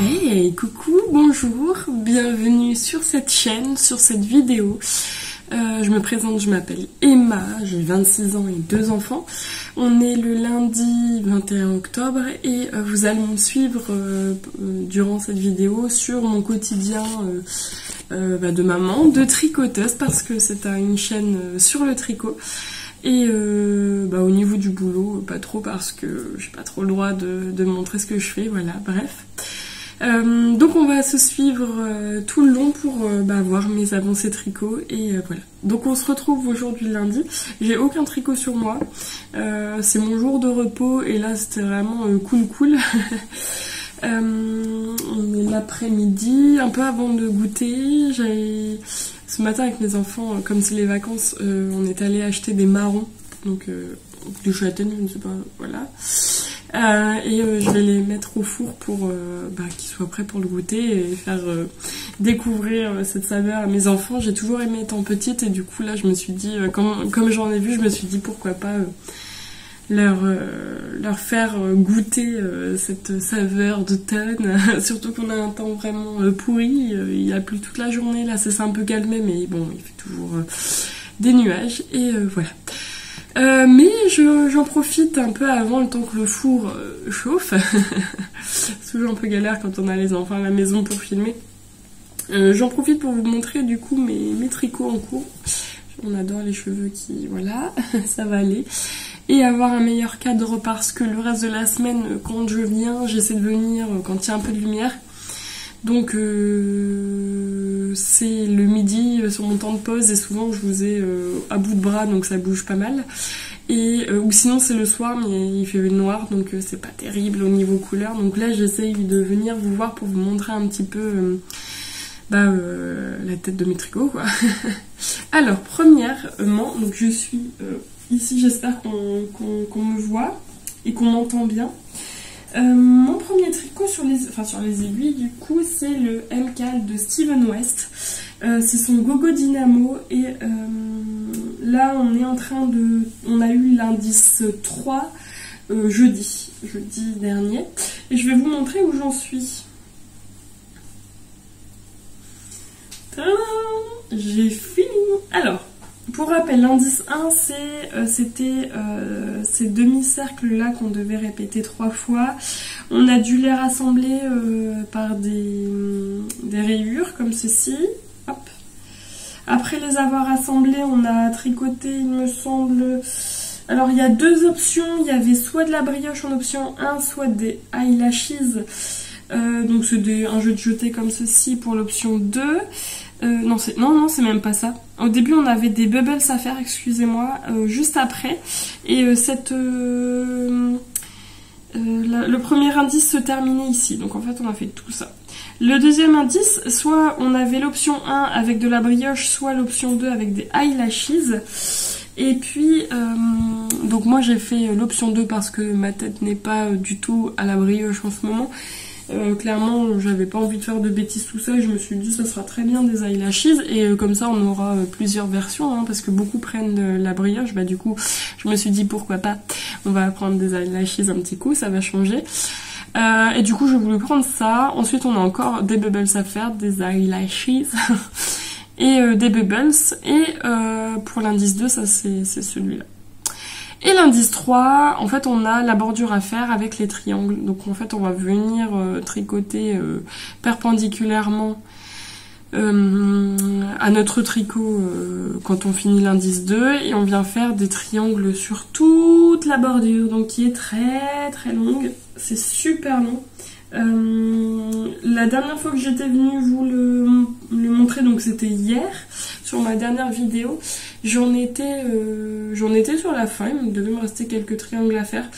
Ouais, coucou, bonjour, bienvenue sur cette chaîne, sur cette vidéo. Je me présente, je m'appelle Emma, j'ai 26 ans et 2 enfants. On est le lundi 21 octobre et vous allez me suivre durant cette vidéo sur mon quotidien de maman, de tricoteuse, parce que c'est une chaîne sur le tricot. Et au niveau du boulot, pas trop, parce que j'ai pas trop le droit de montrer ce que je fais, voilà, bref. Donc on va se suivre tout le long pour voir mes avancées tricot et voilà. Donc on se retrouve aujourd'hui lundi. J'ai aucun tricot sur moi. C'est mon jour de repos et là c'était vraiment cool. On est l'après-midi, un peu avant de goûter. Ce matin avec mes enfants, comme c'est les vacances, on est allé acheter des marrons, donc du châtaigne, je ne sais pas, voilà. Je vais les mettre au four pour qu'ils soient prêts pour le goûter et faire découvrir cette saveur à mes enfants. J'ai toujours aimé étant petite et du coup là je me suis dit, comme j'en ai vu, je me suis dit pourquoi pas leur faire goûter cette saveur d'automne. Surtout qu'on a un temps vraiment pourri, il a plu toute la journée, là ça s'est un peu calmé mais bon il fait toujours des nuages et voilà. Mais j'en profite un peu avant le temps que le four chauffe. C'est toujours un peu galère quand on a les enfants à la maison pour filmer. J'en profite pour vous montrer du coup mes tricots en cours. On adore les cheveux qui... voilà, ça va aller. Et avoir un meilleur cadre parce que le reste de la semaine, quand je viens, j'essaie de venir quand il y a un peu de lumière. Donc c'est le midi sur mon temps de pause et souvent je vous ai à bout de bras donc ça bouge pas mal. Et ou sinon c'est le soir mais il fait noir donc c'est pas terrible au niveau couleur. Donc là j'essaye de venir vous voir pour vous montrer un petit peu la tête de mes tricots quoi. Alors premièrement, donc je suis ici, j'espère qu'on me voit et qu'on m'entend bien. Mon premier tricot sur les aiguilles du coup c'est le MCAL de Steven West. C'est son Gogo Dynamo et là on a eu l'indice 3 jeudi dernier et je vais vous montrer où j'en suis. Tadam, j'ai fini. Alors pour rappel, l'indice 1, c'était ces demi-cercles-là qu'on devait répéter 3 fois. On a dû les rassembler par des rayures, comme ceci. Hop. Après les avoir rassemblés, on a tricoté, il me semble... Alors, il y a 2 options. Il y avait soit de la brioche en option 1, soit des eyelashes. Donc, c'est un jeu de jeté comme ceci pour l'option 2. Non, c'est même pas ça. Au début, on avait des bubbles à faire, excusez-moi, juste après. Et le premier indice se terminait ici. Donc en fait, on a fait tout ça. Le deuxième indice, soit on avait l'option 1 avec de la brioche, soit l'option 2 avec des eyelashes. Et puis, donc moi j'ai fait l'option 2 parce que ma tête n'est pas du tout à la brioche en ce moment. Clairement j'avais pas envie de faire de bêtises tout ça et je me suis dit ça sera très bien des eyelashes et comme ça on aura plusieurs versions hein, parce que beaucoup prennent la brioche, du coup je me suis dit pourquoi pas, on va prendre des eyelashes un petit coup, ça va changer et du coup je voulais prendre ça. Ensuite on a encore des bubbles à faire, des eyelashes et des bubbles et pour l'indice 2 ça c'est celui-là. Et l'indice 3, en fait, on a la bordure à faire avec les triangles. Donc, en fait, on va venir tricoter perpendiculairement à notre tricot quand on finit l'indice 2. Et on vient faire des triangles sur toute la bordure, donc qui est très très longue. C'est super long. La dernière fois que j'étais venue vous le montrer, donc c'était hier, sur ma dernière vidéo, j'en étais sur la fin, il devait me rester quelques triangles à faire.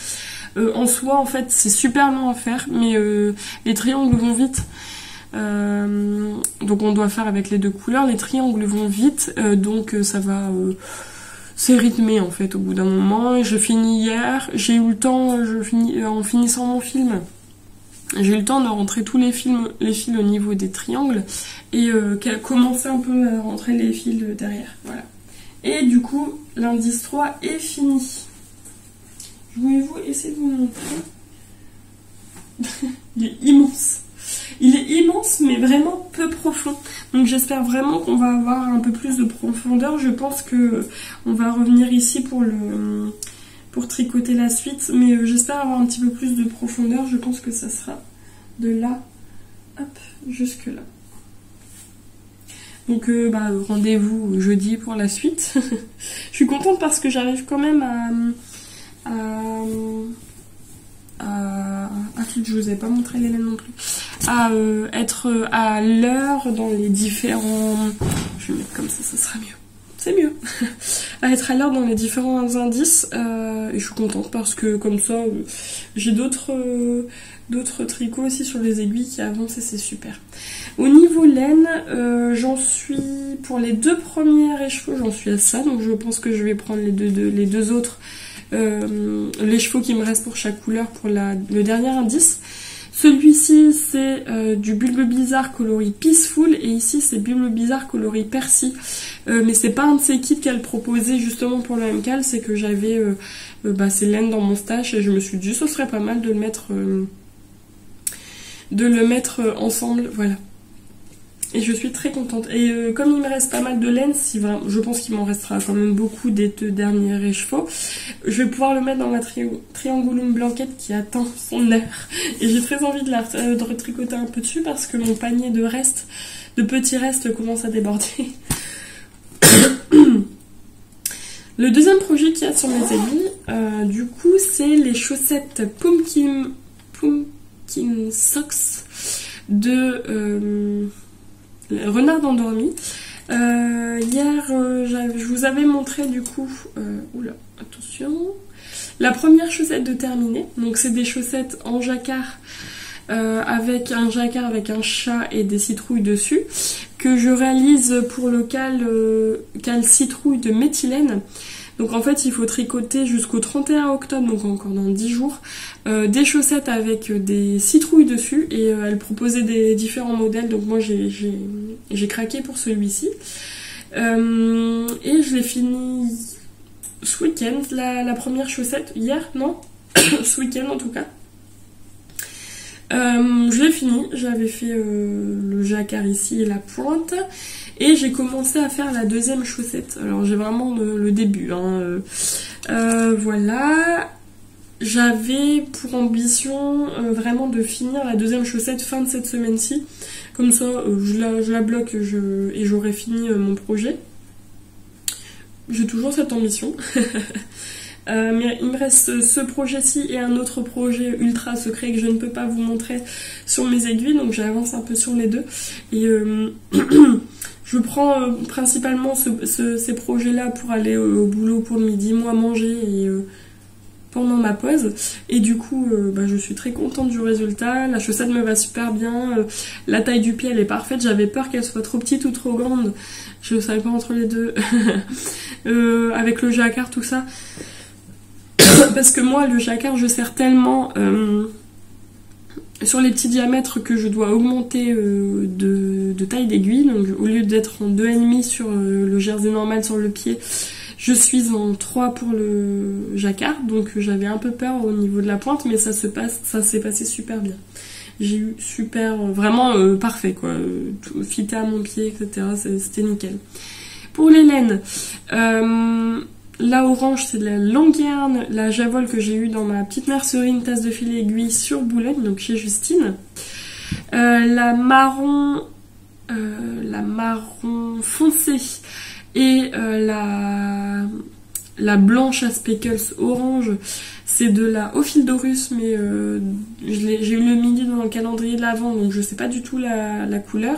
En soi, en fait, c'est super long à faire, mais les triangles vont vite. Donc on doit faire avec les 2 couleurs, les triangles vont vite, donc ça va... c'est rythmé en fait au bout d'un moment. Et je finis hier, j'ai eu le temps, en finissant mon film, j'ai eu le temps de rentrer tous les fils au niveau des triangles et commencer un peu à rentrer les fils derrière. Voilà. Et du coup, l'indice 3 est fini. Je voulais essayer de vous montrer. Il est immense. Il dense mais vraiment peu profond. Donc j'espère vraiment qu'on va avoir un peu plus de profondeur. Je pense que on va revenir ici pour tricoter la suite, mais j'espère avoir un petit peu plus de profondeur. Je pense que ça sera de là, hop, jusque là. Donc rendez-vous jeudi pour la suite. Je suis contente parce que j'arrive quand même je vous ai pas montré les laines non plus, à être à l'heure dans les différents, je vais mettre comme ça sera mieux, c'est mieux, à être à l'heure dans les différents indices, et je suis contente parce que comme ça j'ai d'autres tricots aussi sur les aiguilles qui avancent et c'est super. Au niveau laine, j'en suis, pour les 2 premiers écheveaux, j'en suis à ça, donc je pense que je vais prendre les deux autres, les chevaux qui me restent pour chaque couleur pour le dernier indice. Celui-ci c'est du Bulbe Bizarre coloris Peaceful et ici c'est Bulbe Bizarre coloris Percy, mais c'est pas un de ces kits qu'elle proposait justement pour le MCAL, c'est que j'avais ces laines dans mon stash et je me suis dit ce serait pas mal de le mettre ensemble, voilà. Et je suis très contente. Et comme il me reste pas mal de laine, je pense qu'il m'en restera quand même beaucoup des 2 derniers écheveaux, je vais pouvoir le mettre dans ma triangulum blanquette qui attend son heure. Et j'ai très envie de retricoter un peu dessus parce que mon panier de petits restes commence à déborder. Le deuxième projet qu'il y a sur mes aiguilles, du coup, c'est les chaussettes Pumpkin Socks de Renard endormi. Hier, je vous avais montré du coup, oula, attention, la première chaussette de terminer. Donc c'est des chaussettes en jacquard, avec un chat et des citrouilles dessus, que je réalise pour le cal citrouille de méthylène. Donc en fait il faut tricoter jusqu'au 31 octobre, donc encore dans 10 jours, des chaussettes avec des citrouilles dessus, et elle proposait des différents modèles, donc moi j'ai craqué pour celui-ci. Et je l'ai fini ce week-end, la première chaussette, hier, non ce week-end en tout cas. Je l'ai fini, j'avais fait le jacquard ici et la pointe, et j'ai commencé à faire la deuxième chaussette. Alors j'ai vraiment le début, hein. Voilà, j'avais pour ambition vraiment de finir la deuxième chaussette fin de cette semaine-ci, comme ça je la bloque et j'aurai fini mon projet. J'ai toujours cette ambition. Mais il me reste ce projet-ci et un autre projet ultra secret que je ne peux pas vous montrer sur mes aiguilles, donc j'avance un peu sur les deux. Et je prends principalement ces projets-là pour aller au boulot pour le midi, moi manger et pendant ma pause. Et du coup, je suis très contente du résultat. La chaussette me va super bien. La taille du pied, elle est parfaite. J'avais peur qu'elle soit trop petite ou trop grande. Je ne savais pas entre les deux. Avec le jacquard, tout ça. Parce que moi, le jacquard, je serre tellement sur les petits diamètres que je dois augmenter de taille d'aiguille. Donc au lieu d'être en 2,5 sur le jersey normal sur le pied, je suis en 3 pour le jacquard. Donc j'avais un peu peur au niveau de la pointe, mais ça s'est passé super bien. J'ai eu vraiment parfait quoi, tout fité à mon pied, etc. C'était nickel. Pour les laines, la orange c'est de la Languerne, la Javol que j'ai eu dans ma petite mercerie, une tasse de filet aiguille sur Boulogne, donc chez Justine. La marron foncé et la blanche à speckles orange, c'est de la Ophildorus, mais j'ai eu le midi dans le calendrier de l'Avent, donc je sais pas du tout la couleur.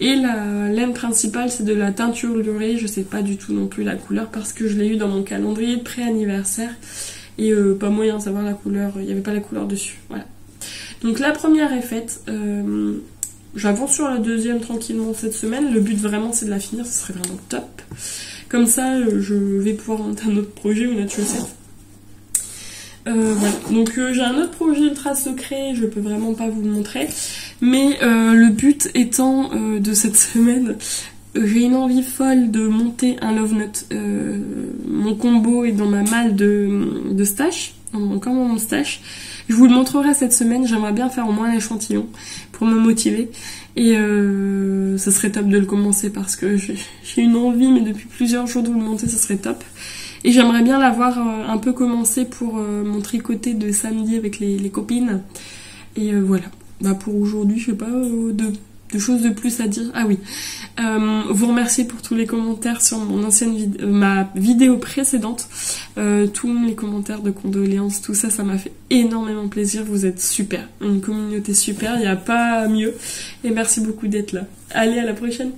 Et la laine principale, c'est de la teinture lurée, je sais pas du tout non plus la couleur parce que je l'ai eu dans mon calendrier de pré-anniversaire et pas moyen de savoir la couleur, il n'y avait pas la couleur dessus, voilà. Donc la première est faite, j'avance sur la deuxième tranquillement cette semaine, le but vraiment c'est de la finir, ce serait vraiment top. Comme ça, je vais pouvoir monter un autre projet, une autre chaussette. Voilà. Donc j'ai un autre projet ultra secret, je peux vraiment pas vous le montrer, mais le but étant de cette semaine, j'ai une envie folle de monter un love note. Mon combo est dans ma malle de stash, encore mon moustache. Je vous le montrerai cette semaine, j'aimerais bien faire au moins l'échantillon pour me motiver. Et ça serait top de le commencer parce que j'ai une envie, mais depuis plusieurs jours de le monter, ça serait top. Et j'aimerais bien l'avoir un peu commencé pour mon tricoté de samedi avec les copines. Et voilà. Bah pour aujourd'hui, je sais pas, de choses de plus à dire. Ah oui, vous remercier pour tous les commentaires sur mon ancienne ma vidéo précédente. Tous les commentaires de condoléances, tout ça, ça m'a fait énormément plaisir. Vous êtes super, une communauté super, il n'y a pas mieux. Et merci beaucoup d'être là. Allez, à la prochaine.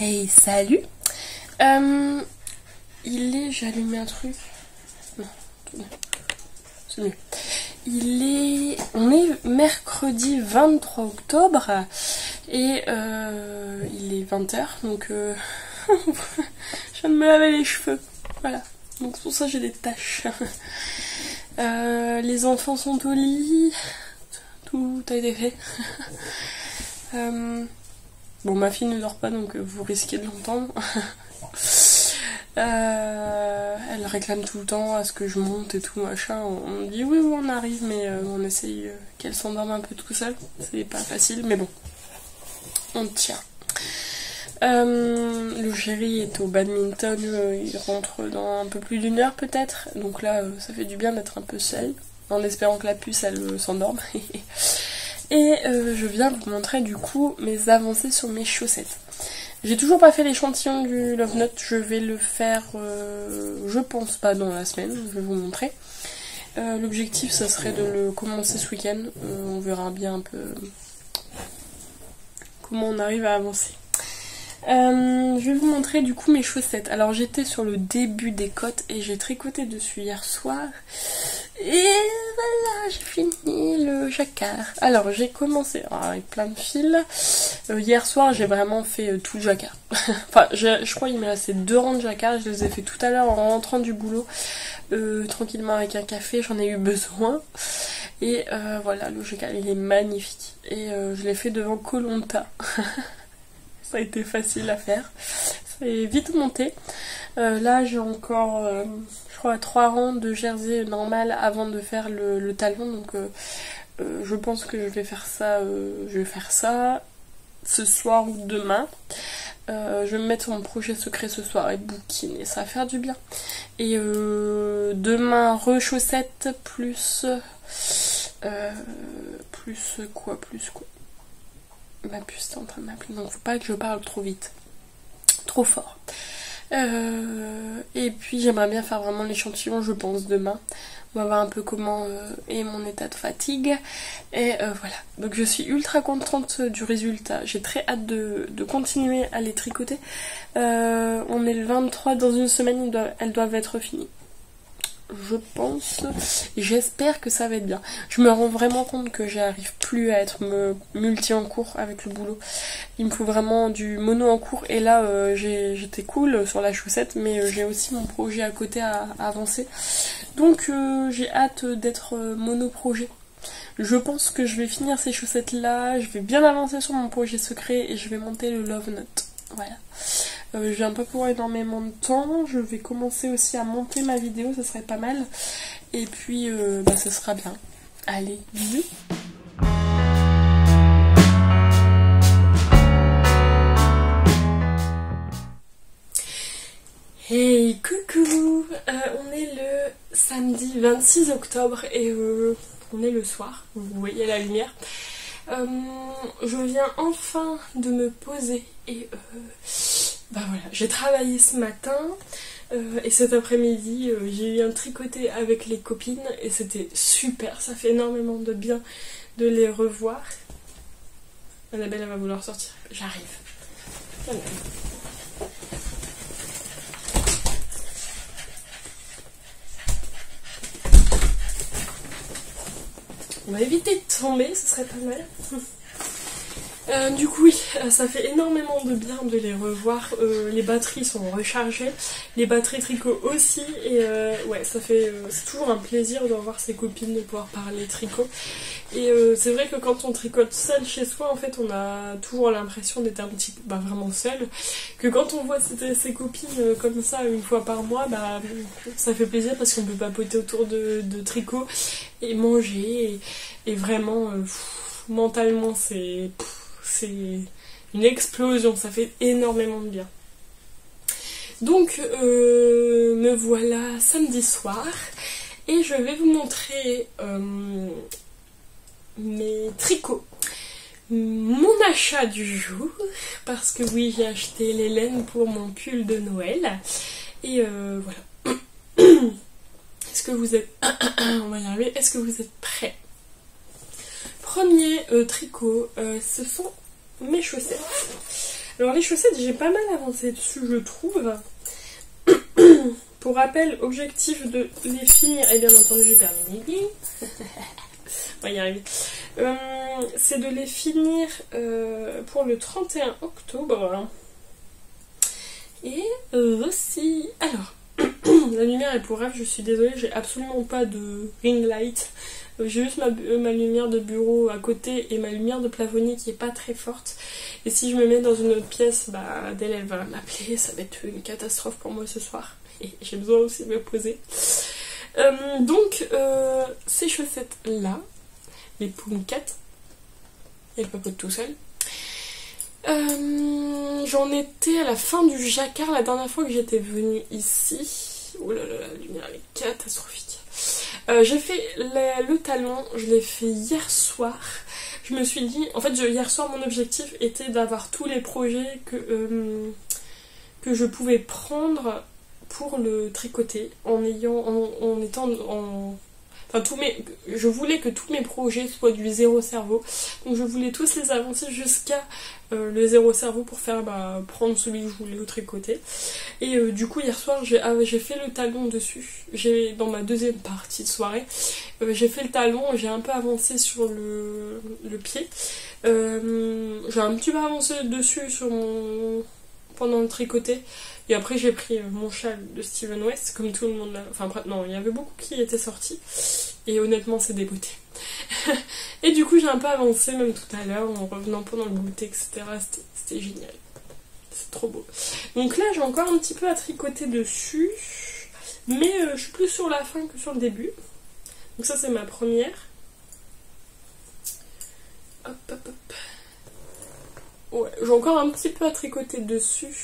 Hey, salut. J'ai allumé un truc. Non, c'est mieux. On est mercredi 23 octobre et il est 20h, donc je viens de me laver les cheveux. Voilà, donc pour ça j'ai des taches. Les enfants sont au lit, tout a été fait. Bon, ma fille ne dort pas, donc vous risquez de l'entendre. Elle réclame tout le temps à ce que je monte et tout, machin. On me dit oui, on arrive, mais on essaye qu'elle s'endorme un peu tout seule. C'est pas facile, mais bon. On tient. Le chéri est au badminton, il rentre dans un peu plus d'une heure peut-être. Donc là, ça fait du bien d'être un peu seule, en espérant que la puce, elle s'endorme. Et je viens vous montrer du coup mes avancées sur mes chaussettes. J'ai toujours pas fait l'échantillon du Love Note, je vais le faire, je pense pas dans la semaine, je vais vous montrer. L'objectif ça serait de le commencer ce week-end, on verra bien un peu comment on arrive à avancer. Je vais vous montrer du coup mes chaussettes. Alors j'étais sur le début des côtes et j'ai tricoté dessus hier soir. Et voilà, j'ai fini le jacquard. Alors j'ai commencé avec plein de fils. Hier soir j'ai vraiment fait tout le jacquard. Enfin je crois qu'il me restait 2 rangs de jacquard. Je les ai fait tout à l'heure en rentrant du boulot. Tranquillement avec un café, j'en ai eu besoin. Et voilà, le jacquard il est magnifique. Et je l'ai fait devant Koh-Lanta. Ça a été facile à faire. Ça est vite monté. Là j'ai encore je crois 3 rangs de jersey normal avant de faire le talon. Donc je pense que je vais faire ça ce soir ou demain. Je vais me mettre sur mon projet secret ce soir et bouquiner, ça va faire du bien. Et demain re-chaussettes plus quoi. Ma puce est en train de m'appeler, donc faut pas que je parle trop vite, trop fort. Et puis j'aimerais bien faire vraiment l'échantillon, je pense demain. On va voir un peu comment est mon état de fatigue. Et voilà, donc je suis ultra contente du résultat. J'ai très hâte de continuer à les tricoter. On est le 23, dans une semaine elles doivent être finies, je pense. J'espère que ça va être bien. Je me rends vraiment compte que j'arrive plus à être multi en cours avec le boulot. Il me faut vraiment du mono en cours. Et là j'étais cool sur la chaussette, mais j'ai aussi mon projet à côté à avancer. Donc j'ai hâte d'être mono projet. Je pense que je vais finir ces chaussettes là. Je vais bien avancer sur mon projet secret et je vais monter le Love Note. Voilà. Je viens pas pour énormément de temps. Je vais commencer aussi à monter ma vidéo, ça serait pas mal. Et puis ça sera bien. Allez, bisous. Hey, coucou. On est le samedi 26 octobre et on est le soir. Vous voyez la lumière. Je viens enfin de me poser et voilà, j'ai travaillé ce matin et cet après-midi j'ai eu un tricoté avec les copines et c'était super, ça fait énormément de bien de les revoir. Annabelle elle va vouloir sortir, j'arrive. On va éviter de tomber, ce serait pas mal. Du coup oui, ça fait énormément de bien de les revoir, les batteries sont rechargées, les batteries tricot aussi, et ouais, ça fait, c'est toujours un plaisir de revoir ses copines, de pouvoir parler tricot. Et c'est vrai que quand on tricote seul chez soi, en fait, on a toujours l'impression d'être un petit peu, vraiment seul, que quand on voit ses copines comme ça une fois par mois, ça fait plaisir parce qu'on peut papoter autour de tricot et manger, et vraiment, mentalement, c'est une explosion, ça fait énormément de bien. Donc me voilà samedi soir et je vais vous montrer mes tricots, mon achat du jour, parce que oui, j'ai acheté les laines pour mon pull de Noël et voilà. Est-ce que vous êtes on va y arriver, est-ce que vous êtes prêts? Premier tricot, ce sont mes chaussettes. Alors les chaussettes, j'ai pas mal avancé dessus, je trouve. Pour rappel, objectif de les finir, et bien entendu j'ai perdu mes billes. On va y arriver. C'est de les finir pour le 31 octobre. Et aussi... Alors, la lumière est pour rêve, je suis désolée, j'ai absolument pas de ring light. J'ai juste ma lumière de bureau à côté et ma lumière de plafonnier qui est pas très forte. Et si je me mets dans une autre pièce, Adèle elle va m'appeler, ça va être une catastrophe pour moi ce soir. Et j'ai besoin aussi de me poser. Donc, ces chaussettes là, les Poumkat, elles papotent tout seul. J'en étais à la fin du jacquard la dernière fois que j'étais venue ici. Oh là là, la lumière elle est catastrophique. J'ai fait le talon, je l'ai fait hier soir. Je me suis dit, en fait hier soir mon objectif était d'avoir tous les projets que je pouvais prendre pour le tricoter je voulais que tous mes projets soient du zéro cerveau, donc je voulais tous les avancer jusqu'à le zéro cerveau pour faire prendre celui que je voulais au tricoter. Et du coup hier soir j'ai fait le talon dessus, dans ma deuxième partie de soirée, j'ai fait le talon, j'ai un peu avancé sur le pied, j'ai un petit peu avancé dessus pendant le tricoté. Et après j'ai pris mon châle de Steven West, comme tout le monde l'a... Enfin non, il y avait beaucoup qui étaient sortis. Et honnêtement c'est des beautés. Et du coup j'ai un peu avancé même tout à l'heure en revenant pendant le goûter, etc. C'était génial. C'est trop beau. Donc là j'ai encore un petit peu à tricoter dessus. Mais je suis plus sur la fin que sur le début. Donc ça c'est ma première. Hop hop hop. Ouais, j'ai encore un petit peu à tricoter dessus.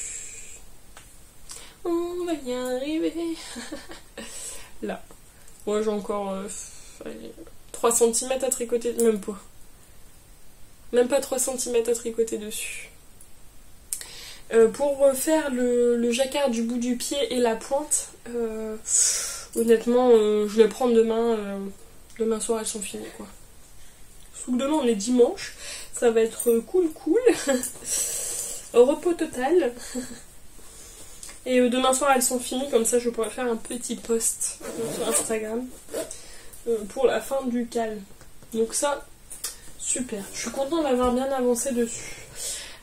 On va y arriver. Là. Moi j'ai encore 3 cm à tricoter. Même pas. Même pas 3 cm à tricoter dessus. Pour faire le jacquard du bout du pied et la pointe, honnêtement, je vais prendre demain. Demain soir elles sont finies quoi. Sauf que demain on est dimanche. Ça va être cool. Repos total. Et demain soir elles sont finies, comme ça je pourrais faire un petit post sur Instagram pour la fin du cal. Donc ça, super. Je suis contente d'avoir bien avancé dessus.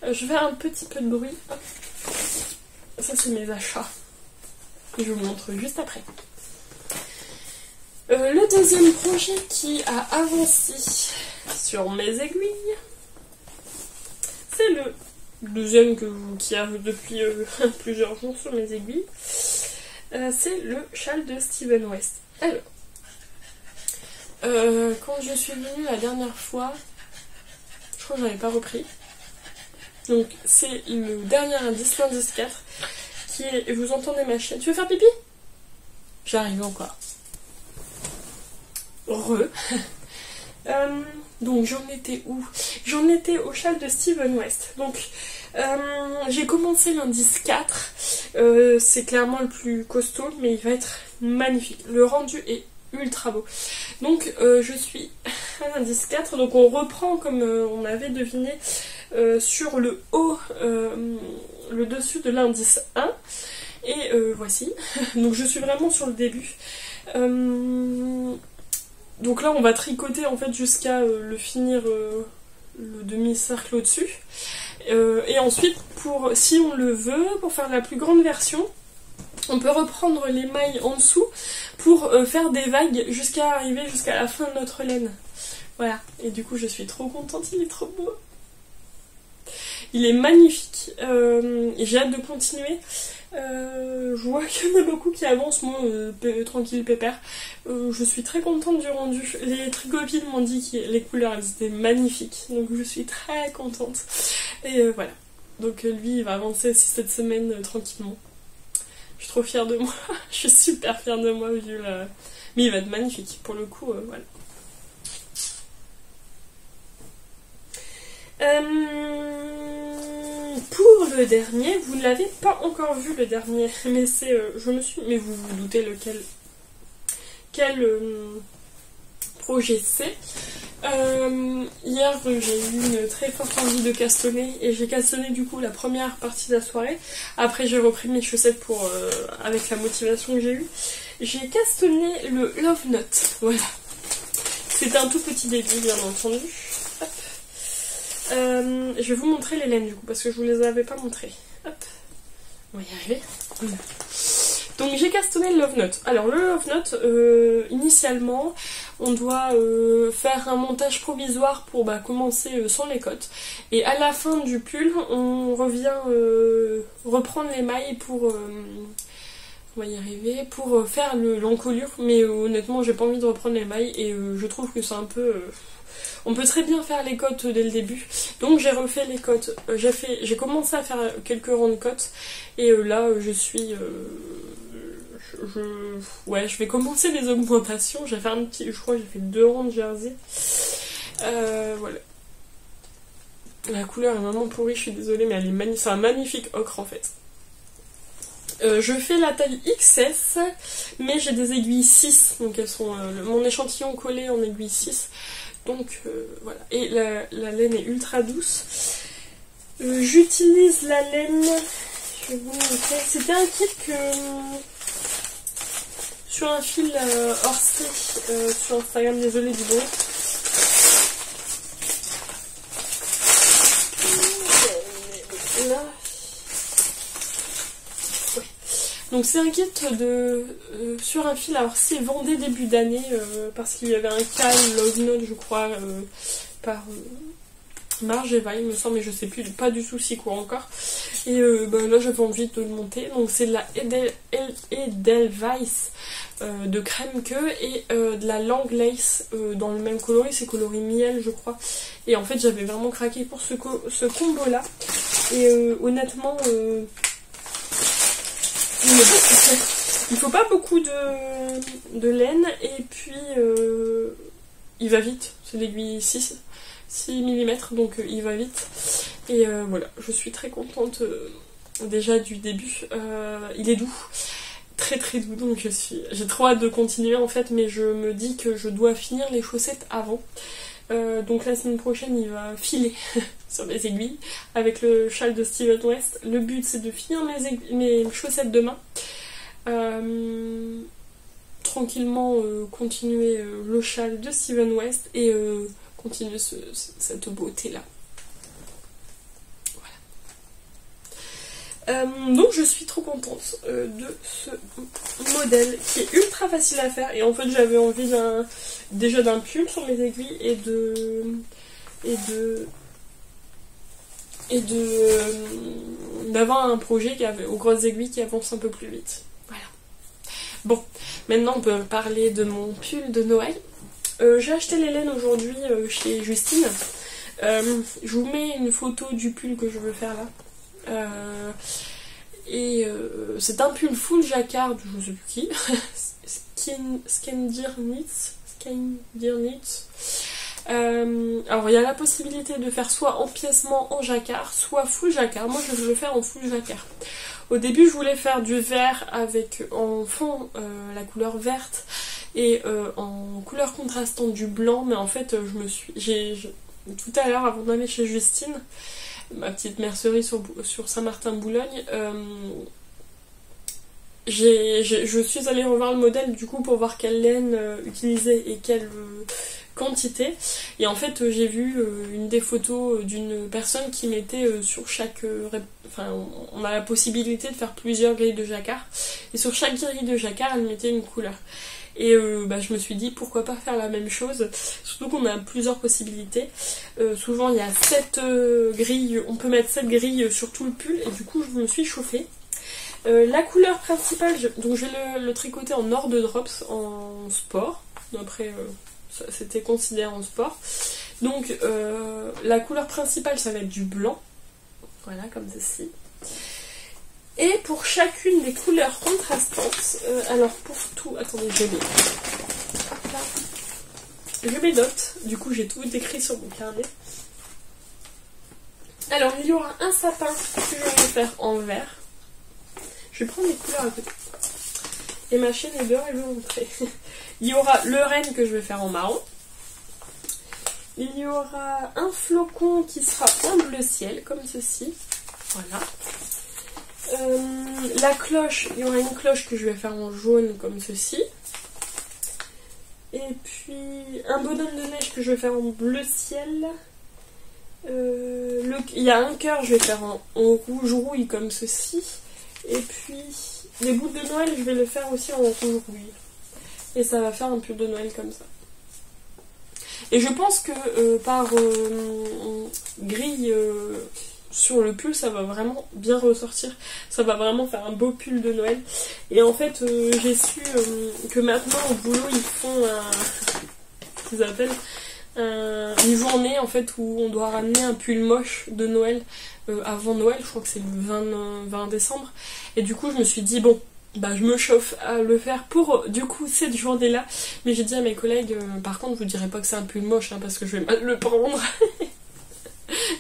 Je vais faire un petit peu de bruit. Hop. Ça c'est mes achats. Et je vous montre juste après. Le deuxième projet qui a avancé sur mes aiguilles, c'est le deuxième qui arrive depuis plusieurs jours sur mes aiguilles. C'est le châle de Steven West. Alors, quand je suis venue la dernière fois, je crois que j'en avais pas repris. Donc c'est le dernier indice, l'indice 4, qui est... Vous entendez ma chienne. Tu veux faire pipi? J'arrive encore. Donc j'en étais où? J'en étais au châle de Steven West. Donc j'ai commencé l'indice 4. C'est clairement le plus costaud, mais il va être magnifique. Le rendu est ultra beau. Donc je suis à l'indice 4. Donc on reprend comme on avait deviné sur le haut, le dessus de l'indice 1. Et voici. Donc je suis vraiment sur le début. Donc là on va tricoter en fait jusqu'à le finir le demi-cercle au-dessus. Et ensuite, si on le veut, pour faire la plus grande version, on peut reprendre les mailles en dessous pour faire des vagues jusqu'à arriver jusqu'à la fin de notre laine. Voilà, et du coup je suis trop contente, il est trop beau. Il est magnifique, et j'ai hâte de continuer. Je vois qu'il y en a beaucoup qui avancent, moi, tranquille, pépère. Je suis très contente du rendu. Les tricopines m'ont dit que les couleurs, elles étaient magnifiques, donc je suis très contente. Et voilà, donc lui, il va avancer aussi cette semaine tranquillement. Je suis trop fière de moi, je suis super fière de moi, vu la... Mais il va être magnifique, pour le coup, voilà. Pour le dernier, vous ne l'avez pas encore vu le dernier, mais c'est, mais vous vous doutez quel projet c'est. Hier j'ai eu une très forte envie de castonner et j'ai castonné du coup la première partie de la soirée. Après j'ai repris mes chaussettes avec la motivation que j'ai eue. J'ai castonné le Love Note, voilà. C'était un tout petit début bien entendu. Hop. Je vais vous montrer les laines du coup parce que je vous les avais pas montrées. Hop. On va y arriver. Donc j'ai castonné le Love Note. Alors le Love Note, initialement, on doit faire un montage provisoire pour commencer sans les cotes. Et à la fin du pull, on revient reprendre les mailles pour... on va y arriver, pour faire l'encolure. Mais honnêtement, j'ai pas envie de reprendre les mailles et je trouve que c'est un peu... On peut très bien faire les cotes dès le début. Donc j'ai refait les cotes. J'ai commencé à faire quelques rangs de cotes. Et là, je suis... je vais commencer les augmentations. J'ai fait je crois que j'ai fait 2 rangs de jersey. Voilà. La couleur est vraiment pourrie, je suis désolée, mais elle est magnifique. C'est un magnifique ocre en fait. Je fais la taille XS, mais j'ai des aiguilles 6. Donc elles sont mon échantillon collé en aiguille 6. Donc voilà. Et la laine est ultra douce. J'utilise la laine. Je vais vous montrer. C'était un kit que... sur un fil Orsi sur Instagram, désolé du bruit. Là. Ouais. Donc c'est un kit sur un fil Orsi vendé début d'année parce qu'il y avait un cal Love Note je crois par Margeva il me semble, mais je sais plus, pas du tout si court encore. Et là j'avais envie de le monter. Donc c'est de la Edelweiss de crème queue et de la Lang Lace dans le même coloris, c'est coloris miel je crois. Et en fait j'avais vraiment craqué pour ce combo là. Et honnêtement il faut pas beaucoup de laine et puis il va vite, c'est l'aiguille 6 mm donc il va vite. Et voilà, je suis très contente déjà du début. Il est doux, très très doux, donc j'ai trop hâte de continuer en fait, mais je me dis que je dois finir les chaussettes avant. Donc la semaine prochaine il va filer sur mes aiguilles avec le châle de Steven West. Le but c'est de finir mes chaussettes demain. Tranquillement continuer le châle de Steven West et continuer cette beauté là. Voilà. Donc je suis trop contente de ce modèle qui est ultra facile à faire et en fait j'avais envie déjà d'un pull sur mes aiguilles et d'avoir un projet aux grosses aiguilles qui avance un peu plus vite. Voilà. Bon, maintenant on peut parler de mon pull de Noël. J'ai acheté les laines aujourd'hui chez Justine. Je vous mets une photo du pull que je veux faire là. C'est un pull full jacquard, je sais plus qui. Skendir Knits. Alors il y a la possibilité de faire soit empiècement en jacquard, soit full jacquard. Moi je veux le faire en full jacquard. Au début je voulais faire du vert avec en fond la couleur verte et en couleur contrastante du blanc, mais en fait tout à l'heure avant d'aller chez Justine, ma petite mercerie sur Saint-Martin-Boulogne, je suis allée revoir le modèle du coup pour voir quelle laine utiliser et quelle quantité. Et en fait, j'ai vu une des photos d'une personne qui mettait sur chaque... Enfin, on a la possibilité de faire plusieurs grilles de jacquard. Et sur chaque grille de jacquard, elle mettait une couleur. Et je me suis dit pourquoi pas faire la même chose, surtout qu'on a plusieurs possibilités. Souvent il y a 7 grilles, on peut mettre 7 grilles sur tout le pull, et du coup je me suis chauffée. La couleur principale, donc je vais le tricoter en or de drops en sport. Après c'était considéré en sport. Donc la couleur principale ça va être du blanc, voilà comme ceci. Et pour chacune des couleurs contrastantes, alors pour tout, attendez, je mes notes, du coup j'ai tout écrit sur mon carnet. Alors il y aura un sapin que je vais faire en vert. Je vais prendre les couleurs à côté. Et ma chaîne est dehors, elle veut montrer. Il y aura le renne que je vais faire en marron. Il y aura un flocon qui sera en bleu ciel, comme ceci. Voilà. La cloche, il y aura une cloche que je vais faire en jaune comme ceci. Et puis un bonhomme de neige que je vais faire en bleu ciel. Il y a un cœur, je vais faire en rouge rouille comme ceci. Et puis les bouts de Noël, je vais le faire aussi en rouge rouille. Et ça va faire un pull de Noël comme ça. Et je pense que par grille... sur le pull, ça va vraiment bien ressortir. Ça va vraiment faire un beau pull de Noël. Et en fait, j'ai su que maintenant, au boulot, ils font qu'ils appellent une journée, en fait, où on doit ramener un pull moche de Noël avant Noël. Je crois que c'est le 20 décembre. Et du coup, je me suis dit, bon, je me chauffe à le faire pour, du coup, cette journée-là. Mais j'ai dit à mes collègues, par contre, je vous dirai pas que c'est un pull moche, hein, parce que je vais mal le prendre.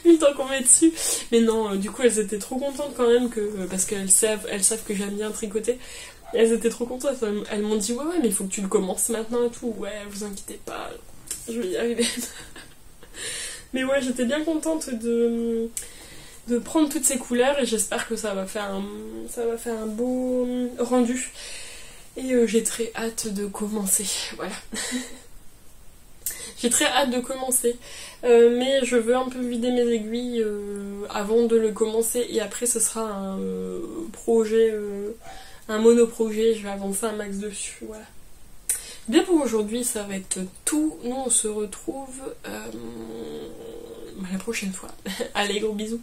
Le temps qu'on met dessus. Mais non, du coup elles étaient trop contentes quand même parce qu'elles savent que j'aime bien tricoter. Elles étaient trop contentes, elles m'ont dit ouais mais il faut que tu le commences maintenant et tout. Ouais, vous inquiétez pas, je vais y arriver. Mais ouais, j'étais bien contente de prendre toutes ces couleurs et j'espère que ça va faire un beau rendu. Et j'ai très hâte de commencer, voilà. J'ai très hâte de commencer, mais je veux un peu vider mes aiguilles avant de le commencer, et après ce sera un projet, un monoprojet, je vais avancer un max dessus, voilà. Bien, pour aujourd'hui ça va être tout, nous on se retrouve la prochaine fois. Allez, gros bisous.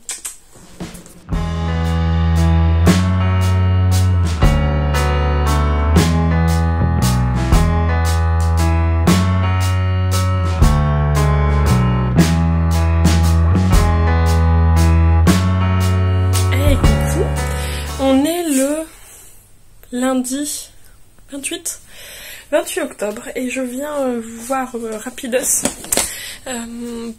On est le lundi 28 octobre et je viens vous voir rapidos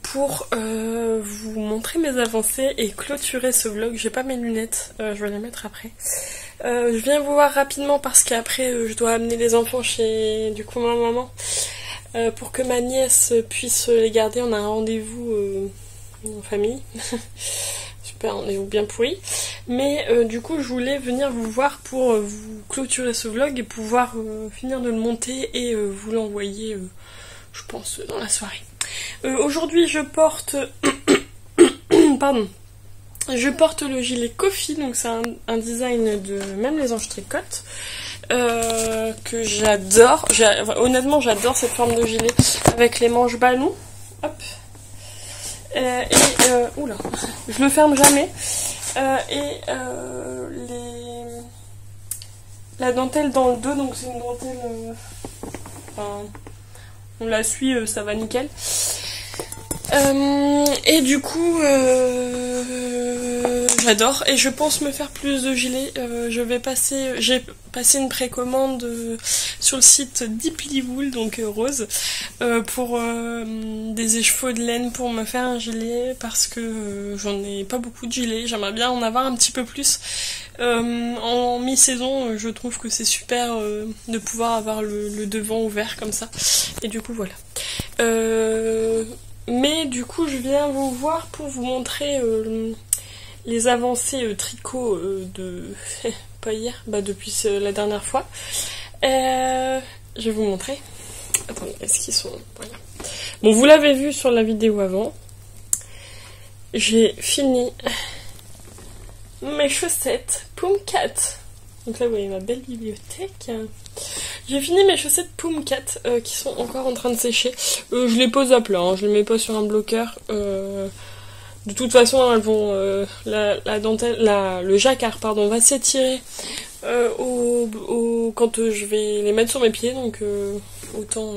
pour vous montrer mes avancées et clôturer ce vlog. J'ai pas mes lunettes, je vais les mettre après. Je viens vous voir rapidement parce qu'après je dois amener les enfants chez du coup ma maman pour que ma nièce puisse les garder. On a un rendez-vous en famille. Super, rendez-vous bien pourri. Mais du coup je voulais venir vous voir pour vous clôturer ce vlog et pouvoir finir de le monter et vous l'envoyer je pense dans la soirée. Aujourd'hui je porte pardon, je porte le gilet Coffee, donc c'est un design de Même les Anges Tricotent que j'adore. Honnêtement j'adore cette forme de gilet avec les manches ballons. Hop. Oula, je le ferme jamais. La dentelle dans le dos, donc c'est une dentelle on la suit, ça va nickel. Et du coup j'adore et je pense me faire plus de gilets. J'ai passé une précommande sur le site Deeply Wool, donc rose, pour des écheveaux de laine pour me faire un gilet parce que j'en ai pas beaucoup de gilets, j'aimerais bien en avoir un petit peu plus. En mi-saison je trouve que c'est super de pouvoir avoir le devant ouvert comme ça, et du coup voilà. Mais du coup je viens vous voir pour vous montrer les avancées tricot pas hier, bah depuis la dernière fois. Je vais vous montrer. Attendez, est-ce qu'ils sont... Voilà. Bon, vous l'avez vu sur la vidéo avant. J'ai fini mes chaussettes Poomcat. Donc là, vous voyez ma belle bibliothèque. J'ai fini mes chaussettes Poomcat qui sont encore en train de sécher. Je les pose à plat, hein, je les mets pas sur un bloqueur. De toute façon, elles vont la dentelle, le jacquard, pardon, va s'étirer quand je vais les mettre sur mes pieds, donc autant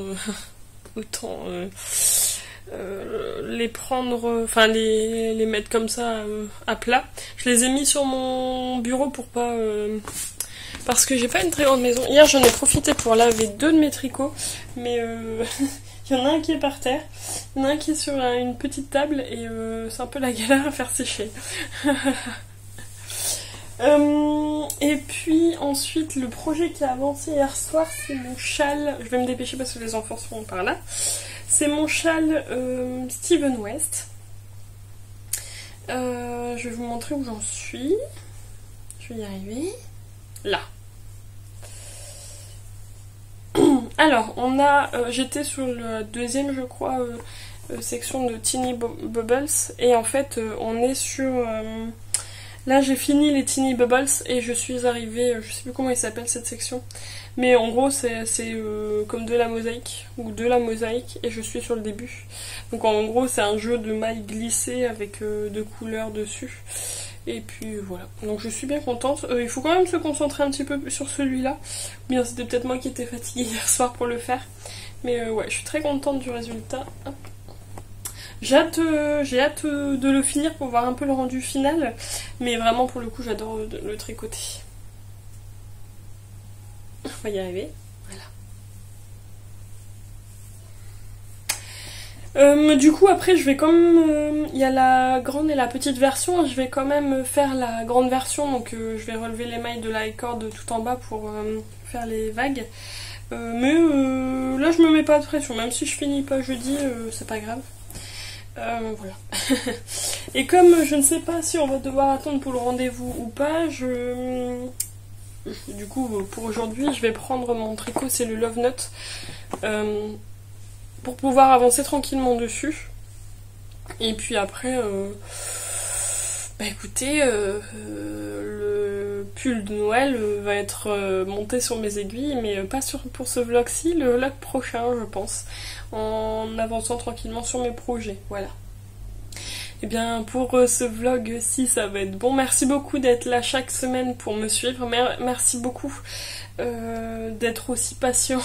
les prendre, enfin les mettre comme ça à plat. Je les ai mis sur mon bureau pour pas parce que j'ai pas une très grande maison. Hier j'en ai profité pour laver 2 de mes tricots, mais il y en a un qui est par terre, il y en a un qui est sur une petite table et c'est un peu la galère à faire sécher. Et puis ensuite le projet qui a avancé hier soir, c'est mon châle. Je vais me dépêcher parce que les enfants seront par là. C'est mon châle Steven West. Je vais vous montrer où j'en suis. Je vais y arriver. Là. Alors, on a... j'étais sur la deuxième, je crois, section de Teeny Bubbles. Et en fait, on est sur... là, j'ai fini les Teeny Bubbles et je suis arrivée... je sais plus comment il s'appelle cette section. Mais en gros, c'est comme de la mosaïque. Ou de la mosaïque. Et je suis sur le début. Donc en gros, c'est un jeu de mailles glissées avec de couleurs dessus. Et puis voilà, donc je suis bien contente. Il faut quand même se concentrer un petit peu sur celui-là. Bien, c'était peut-être moi qui étais fatiguée hier soir pour le faire. Mais ouais, je suis très contente du résultat. Hop. J'ai hâte de le finir pour voir un peu le rendu final. Mais vraiment, pour le coup, j'adore le tricoter. On va y arriver. Du coup après je vais quand même, il y a la grande et la petite version, je vais quand même faire la grande version, donc je vais relever les mailles de la corde tout en bas pour faire les vagues. Mais là je me mets pas de pression, même si je finis pas jeudi, c'est pas grave. Voilà. Et comme je ne sais pas si on va devoir attendre pour le rendez-vous ou pas, du coup pour aujourd'hui je vais prendre mon tricot, c'est le Love Note. Pour pouvoir avancer tranquillement dessus. Et puis après, bah écoutez, le pull de Noël va être monté sur mes aiguilles, mais pas pour ce vlog-ci, le vlog prochain, je pense, en avançant tranquillement sur mes projets, voilà. Et bien pour ce vlog-ci, ça va être bon. Merci beaucoup d'être là chaque semaine pour me suivre. Merci beaucoup d'être aussi patient,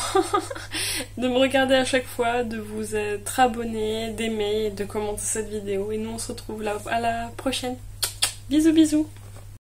de me regarder à chaque fois, de vous être abonné, d'aimer et de commenter cette vidéo. Et nous on se retrouve là à la prochaine. Bisous bisous.